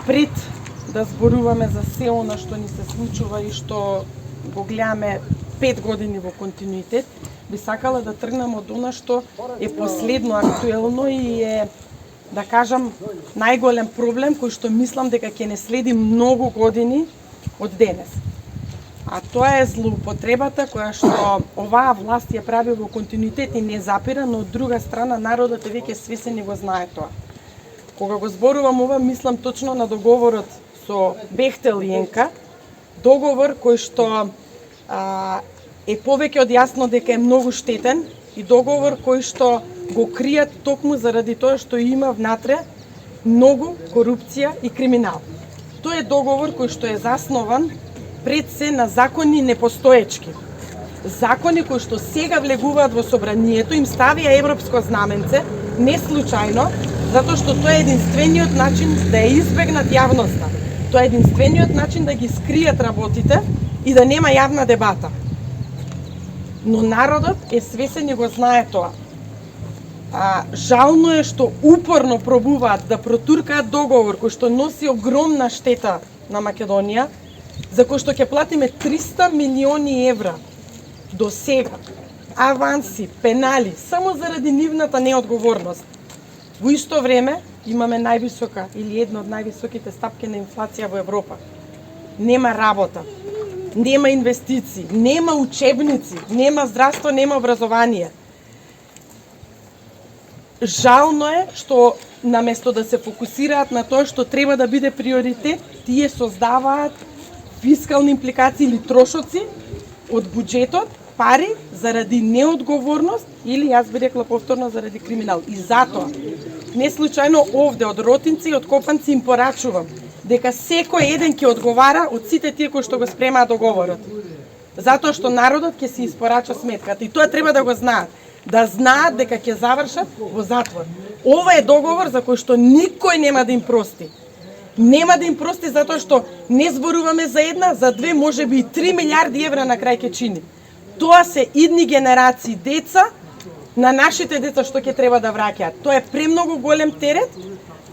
пред да зборуваме за се она што ни се случува и што го гледаме 5 години во континуитет, би сакала да тргнам од она што е последно актуелно и е, да кажам, најголем проблем кој што мислам дека ќе не следи многу години од денес. А тоа е злоупотребата која што оваа власт ја прави во континуитет и не запира, но од друга страна народот е веќе свесен и го знае тоа. Кога го зборувам ова, мислам точно на договорот со Бехтел и ЕНКА, договор кој што е повеќе од јасно дека е многу штетен и договор кој што го кријат токму заради тоа што има внатре многу корупција и криминал. Тој е договор кој што е заснован пред се на закони непостоечки. Закони кои што сега влегуваат во собранието, им ставија европско знаменце, не случајно, затоа што тоа е единствениот начин да ја избегнат јавноста. Тоа е единствениот начин да ги скријат работите и да нема јавна дебата. Но народот е свесен и го знае тоа. Жално е што упорно пробуваат да протуркаат договор кој што носи огромна штета на Македонија, за кој што ќе платиме 300 милиони евра до сега, аванси, пенали, само заради нивната неодговорност. Во исто време имаме највисока или една од највисоките стапки на инфлација во Европа. Нема работа, нема инвестиции, нема учебници, нема здравство, нема образование. Жално е што наместо да се фокусираат на тоа што треба да биде приоритет, тие создаваат фискални импликации или трошоци од буџетот, пари заради неодговорност или, јас би рекла повторно, заради криминал. И затоа, не случајно овде од Ротинци и од Копанци им порачувам дека секој еден ќе одговара од сите тие кои што го спремаат договорот. Затоа што народот ќе си испорача сметката и тоа треба да го знаат. Да знаат дека ќе завршат во затвор. Ова е договор за кој што никој нема да им прости. Нема да им прости затоа што не зборуваме за една, за две, можеби и 3 милиарди евра на крај ќе чини. Тоа се идни генерации деца на нашите деца што ќе треба да враќаат. Тоа е премногу голем терет,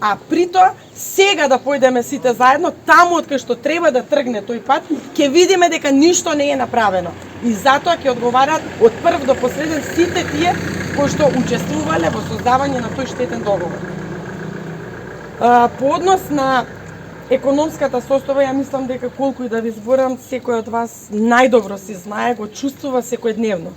а при тоа сега да појдеме сите заедно таму од кај што треба да тргне тој пат, ќе видиме дека ништо не е направено. И затоа ќе одговараат од прв до последен сите тие кои што учествувале во создавање на тој штетен договор. По однос на економската состава, ја мислам дека колку и да ви зборам, секој од вас најдобро си знае, го чувствува секојдневно.